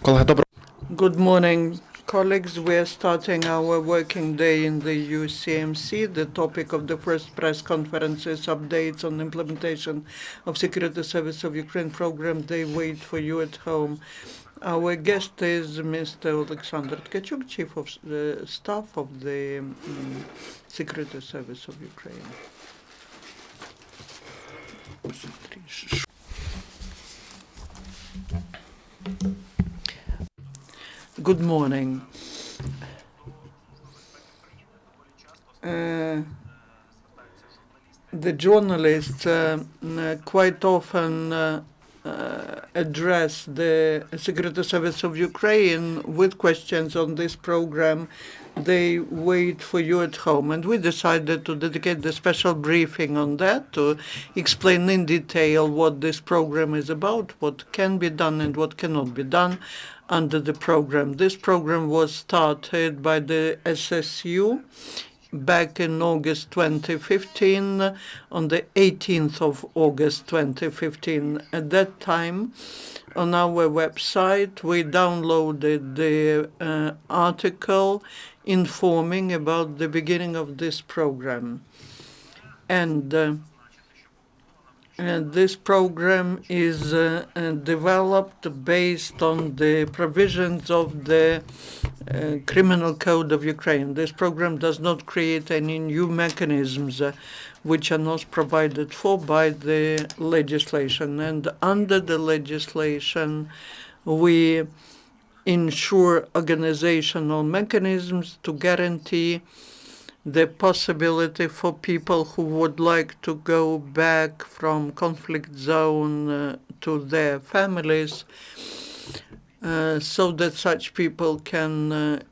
Good morning, colleagues. We are starting our working day in the UCMC. The topic of the first press conference is updates on implementation of Security Service of Ukraine program. They wait for you at home. Our guest is Mr. Oleksandr Tkachuk, Chief of Staff of the Security Service of Ukraine. Good morning. The journalists quite often address the Security Service of Ukraine with questions on this program. They wait for you at home. And we decided to dedicate the special briefing on that to explain in detail what this program is about, what can be done and what cannot be done under the program. This program was started by the SSU back in August 2015, on the 18th of August 2015. At that time, on our website, we downloaded the article informing about the beginning of this program. And this program is developed based on the provisions of the Criminal Code of Ukraine. This program does not create any new mechanisms which are not provided for by the legislation. And under the legislation, we ensure organizational mechanisms to guarantee the possibility for people who would like to go back from conflict zone to their families, so that such people can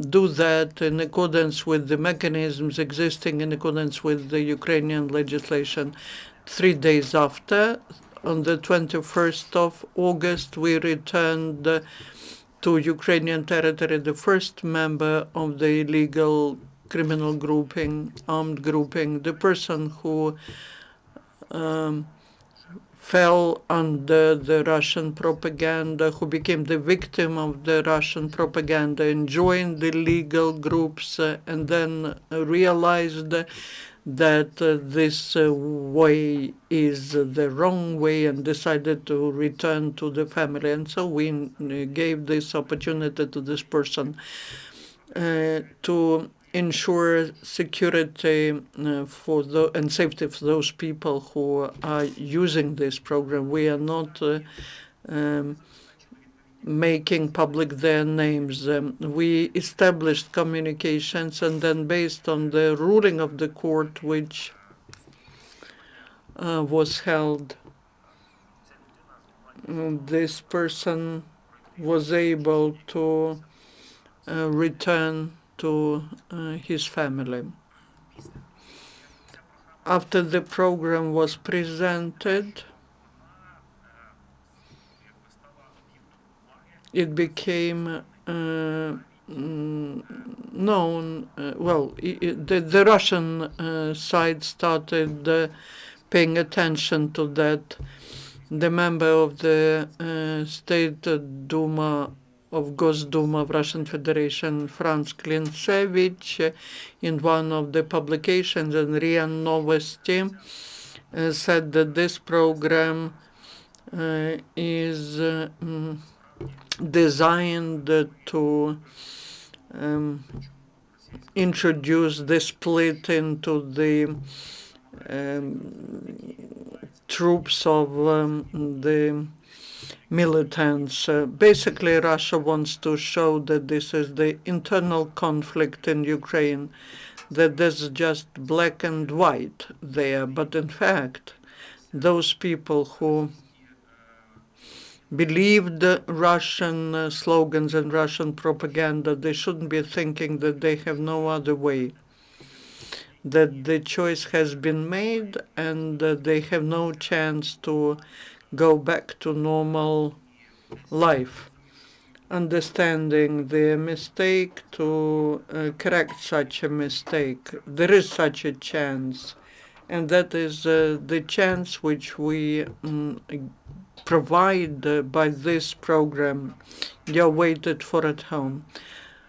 do that in accordance with the mechanisms existing in accordance with the Ukrainian legislation. 3 days after, on the 21st of August, we returned to Ukrainian territory the first member of the illegal criminal grouping, armed grouping, the person who fell under the Russian propaganda, who became the victim of the Russian propaganda and joined the legal groups and then realized that this way is the wrong way and decided to return to the family. And so we gave this opportunity to this person to ensure security and safety for those people who are using this program. We are not making public their names. We established communications, and then based on the ruling of the court, which was held, this person was able to return to his family. After the program was presented, it became known, the Russian side started paying attention to that. The member of the State Duma of Gosduma of Russian Federation, Franz Klintsevich, in one of the publications in RIA Novosti, said that this program is designed to introduce the split into the troops of the militants. Basically, Russia wants to show that this is the internal conflict in Ukraine, that there's just black and white there. But in fact, those people who believed Russian slogans and Russian propaganda, they shouldn't be thinking that they have no other way, that the choice has been made and they have no chance to go back to normal life. Understanding the mistake to correct such a mistake. There is such a chance, and that is the chance which we provided by this program you're waited for at home.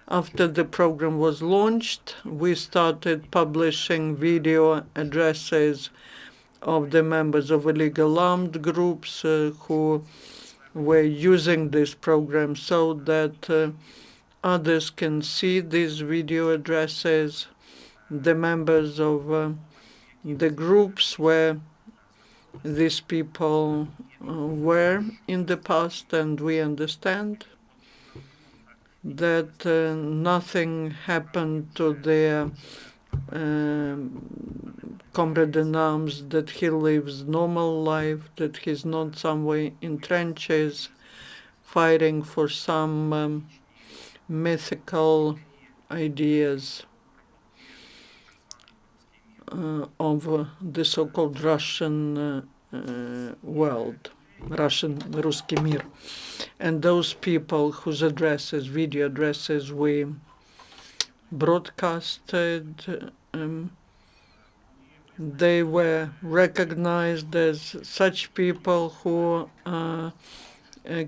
After the program was launched, we started publishing video addresses of the members of illegal armed groups who were using this program so that others can see these video addresses. The members of the groups where these people were in the past, and we understand that nothing happened to their comrade in arms, that he lives normal life, that he's not somewhere in trenches fighting for some mythical ideas of the so-called Russian world, Russian Ruski Mir. And those people whose addresses, video addresses, we broadcasted, they were recognized as such people who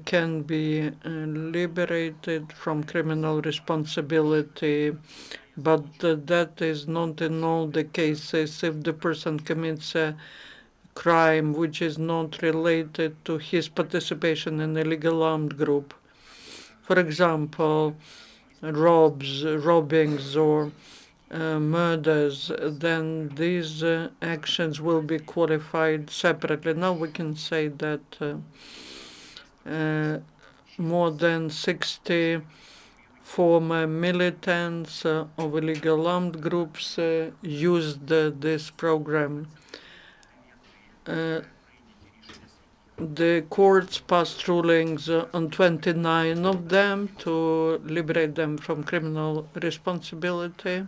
can be liberated from criminal responsibility, but that is not in all the cases. If the person commits a crime which is not related to his participation in a illegal armed group, for example, robbings or murders, then these actions will be qualified separately. Now we can say that more than 60 former militants of illegal armed groups used this program. The courts passed rulings on 29 of them to liberate them from criminal responsibility,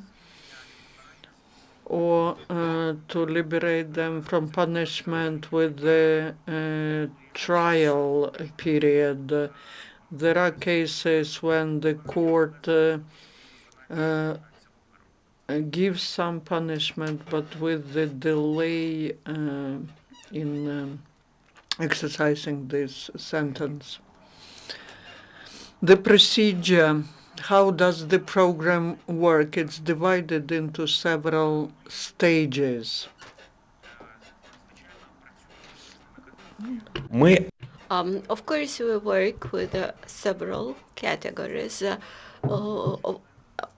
or to liberate them from punishment with the trial period. There are cases when the court gives some punishment, but with the delay in exercising this sentence. The procedure, how does the program work? It's divided into several stages. Of course, we work with several categories.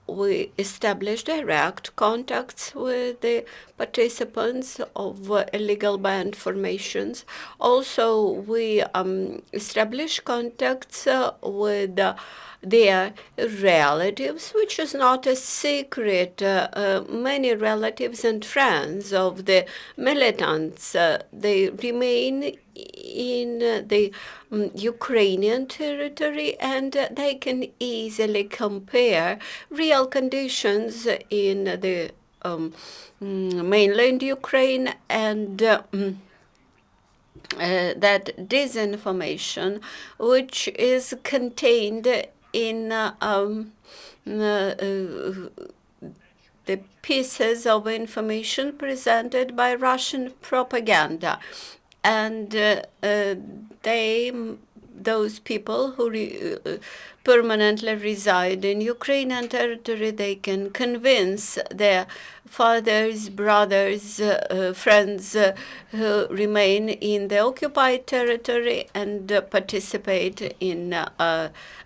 We establish direct contacts with the participants of illegal band formations. Also, we establish contacts with their relatives, which is not a secret. Many relatives and friends of the militants, they remain in the Ukrainian territory, and they can easily compare real conditions in the mainland Ukraine and that disinformation, which is contained in the pieces of information presented by Russian propaganda. And those people who permanently reside in Ukrainian territory, they can convince their fathers, brothers, friends who remain in the occupied territory and participate in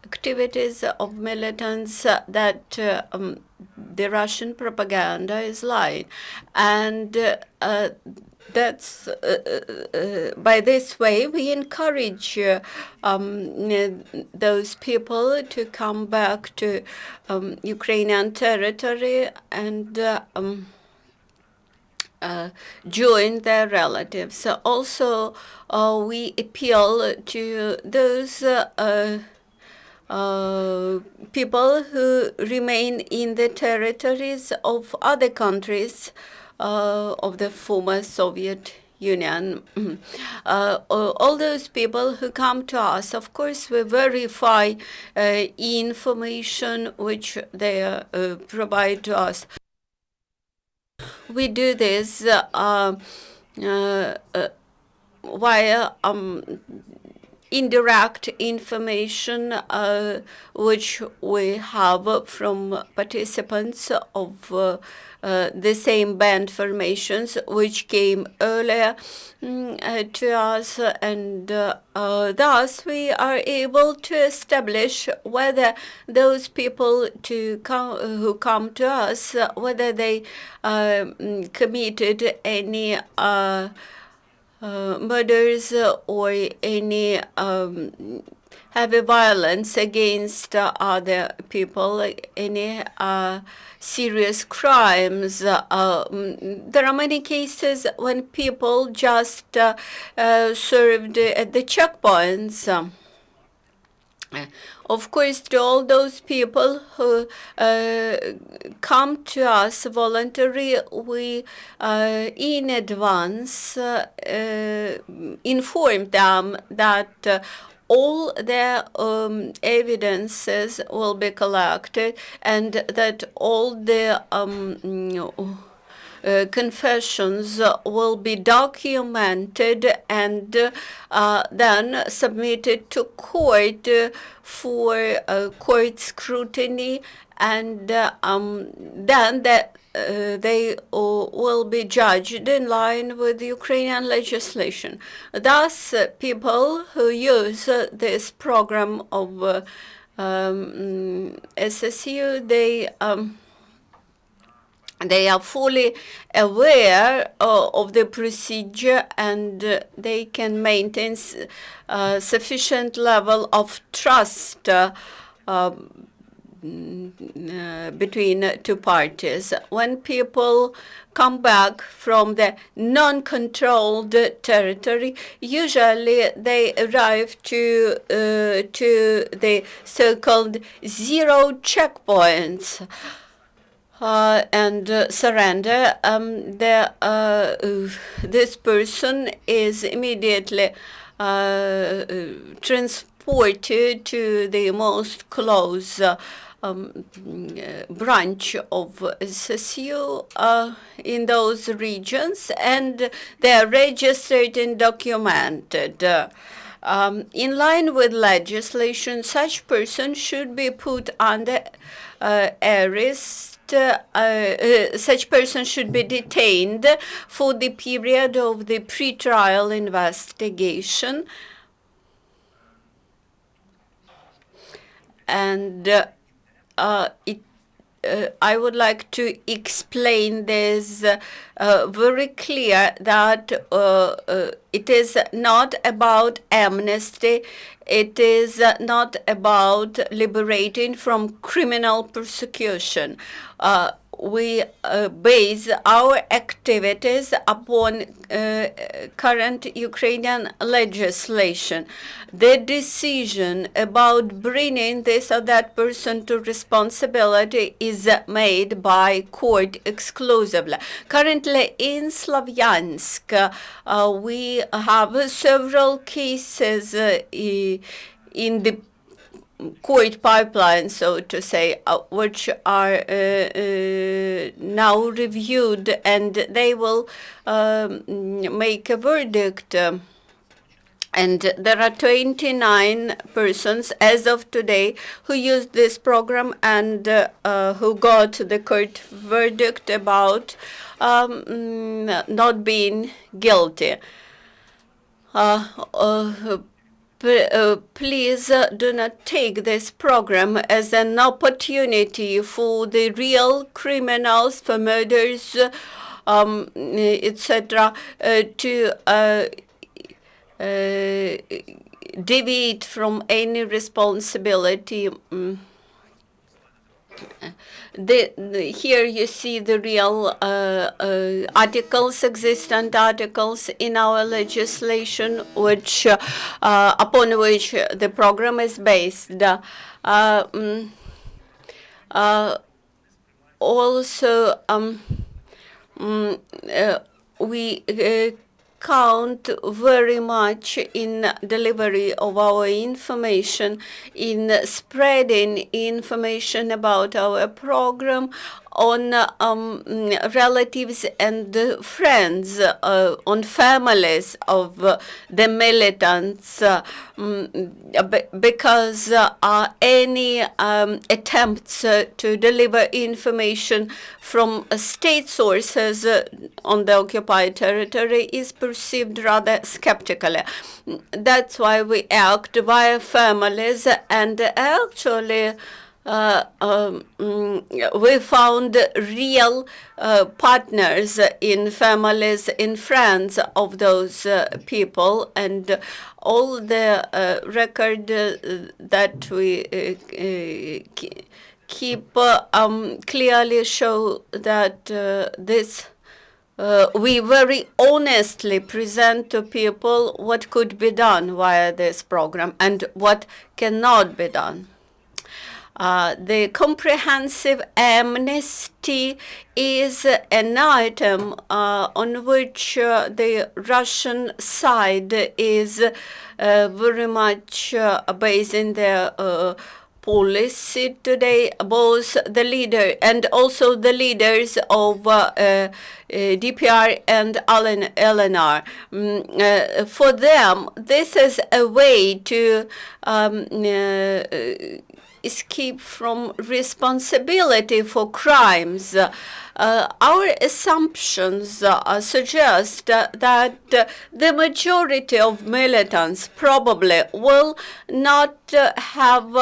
activities of militants that the Russian propaganda is lying. And that's by this way we encourage those people to come back to Ukrainian territory and join their relatives. Also, we appeal to those people who remain in the territories of other countries of the former Soviet Union. All those people who come to us, of course, we verify information which they provide to us. We do this via indirect information which we have from participants of the same band formations which came earlier to us, and thus we are able to establish whether those people who come to us, whether they committed any murders or any heavy violence against other people, like any serious crimes. There are many cases when people just served at the checkpoints. Of course, to all those people who come to us voluntarily, we in advance inform them that all their evidences will be collected and that all the confessions will be documented and then submitted to court for court scrutiny, and then they will be judged in line with Ukrainian legislation. Thus, people who use this program of SSU, they are fully aware of the procedure, and they can maintain sufficient level of trust between two parties. When people come back from the non-controlled territory, usually they arrive to the so-called zero checkpoints. And surrender, this person is immediately transported to the most close branch of SSU in those regions, and they are registered and documented. In line with legislation, such person should be put under arrest. Such person should be detained for the period of the pre-trial investigation, and I would like to explain this very clear that it is not about amnesty. It is not about liberating from criminal persecution. We base our activities upon current Ukrainian legislation. The decision about bringing this or that person to responsibility is made by court exclusively. Currently in Slavyansk, we have several cases in the court pipeline, so to say, which are now reviewed, and they will make a verdict. And there are 29 persons as of today who used this program and who got the court verdict about not being guilty. Please do not take this program as an opportunity for the real criminals, for murders, etc., to deviate from any responsibility. Here you see the real articles, existent articles in our legislation, which upon which the program is based. Also, we count very much in delivery of our information, in spreading information about our program on relatives and friends, on families of the militants, because any attempts to deliver information from state sources on the occupied territory is perceived rather skeptically. That's why we act via families, and actually we found real partners in families, in friends of those people, and all the record that we keep clearly show that this we very honestly present to people what could be done via this program and what cannot be done. The comprehensive amnesty is an item on which the Russian side is very much basing their policy today. Both the leader and also the leaders of DPR and LNR. For them, this is a way to escape from responsibility for crimes. Our assumptions suggest that the majority of militants probably will not have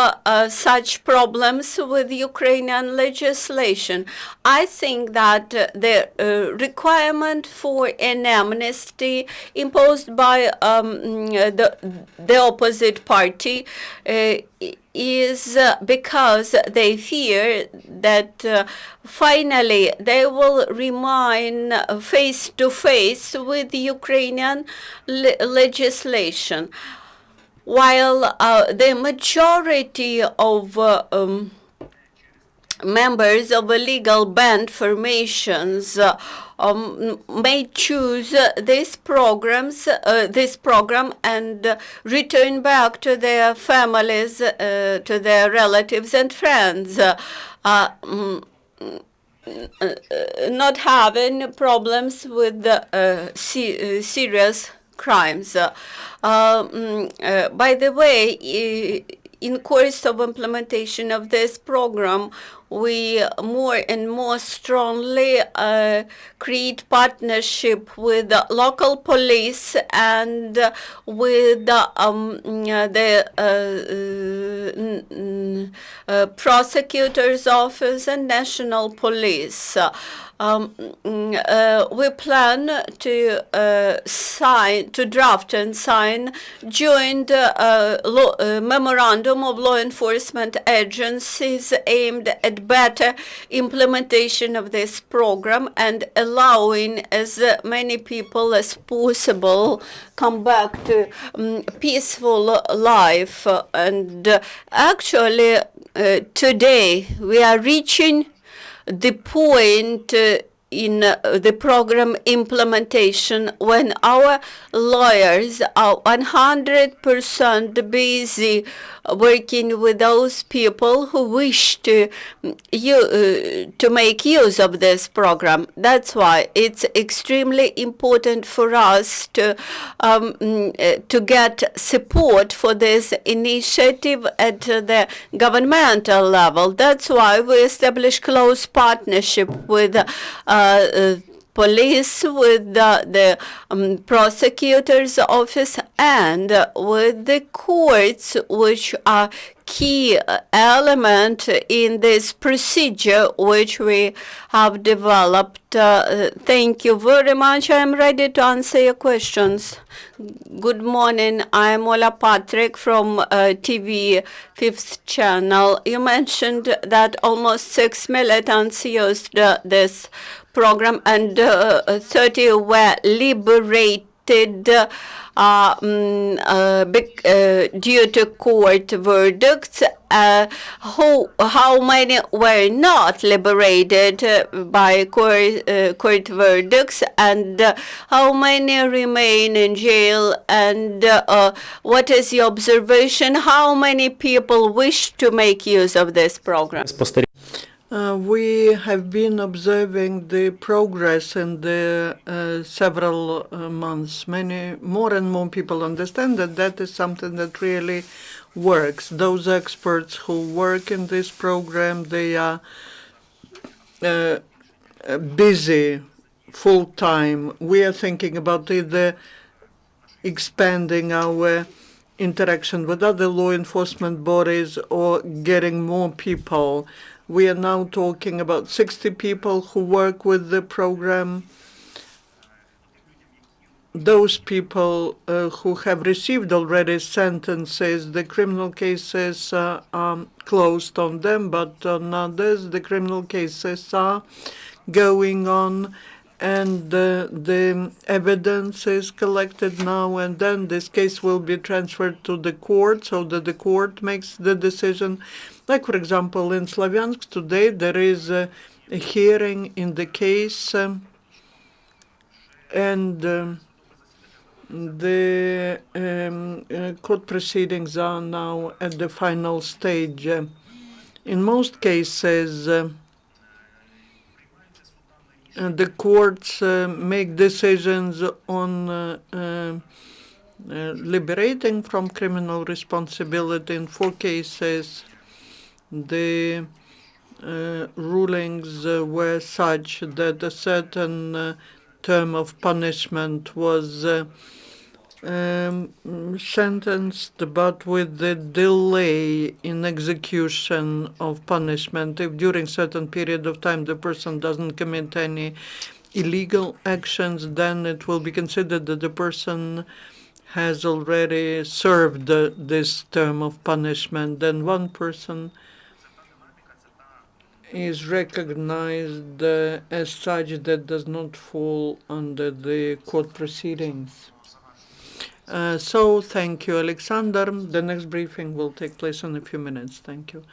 such problems with Ukrainian legislation. I think that the requirement for an amnesty imposed by the opposite party is because they fear that finally they will remain face to face with Ukrainian legislation, while the majority of members of illegal band formations may choose this program and return back to their families, to their relatives and friends, not having problems with serious crimes. By the way, in course of implementation of this program, we more and more strongly create partnership with the local police and with the prosecutor's office and national police. We plan to draft and sign joint memorandum of law enforcement agencies aimed at better implementation of this program and allowing as many people as possible come back to peaceful life. And actually, today we are reaching the point in the program implementation when our lawyers are 100% busy working with those people who wish to make use of this program. That's why it's extremely important for us to get support for this initiative at the governmental level. That's why we established close partnership with police, with the prosecutor's office, and with the courts, which are key element in this procedure which we have developed. Thank you very much. I am ready to answer your questions. Good morning. I am Ola Patrick from TV 5th channel. You mentioned that almost 6 militants used this program and 30 were liberated convicted due to court verdicts. How many were not liberated by court verdicts, and how many remain in jail, and what is your observation? How many people wish to make use of this program? We have been observing the progress in the several months. More and more people understand that that is something that really works. Those experts who work in this program, they are busy full time. We are thinking about either expanding our interaction with other law enforcement bodies or getting more people. We are now talking about 60 people who work with the program. Those people who have received already sentences, the criminal cases are closed on them, but on others, the criminal cases are going on, and the evidence is collected now, and then this case will be transferred to the court so that the court makes the decision. Like, for example, in Slavyansk today, there is a hearing in the case, and the court proceedings are now at the final stage. In most cases, the courts make decisions on liberating from criminal responsibility. In 4 cases, the rulings were such that a certain term of punishment was sentenced, but with the delay in execution of punishment. If during certain period of time the person doesn't commit any illegal actions, then it will be considered that the person has already served this term of punishment. Then one person is recognized as such that does not fall under the court proceedings. So thank you, Alexander. The next briefing will take place in a few minutes. Thank you.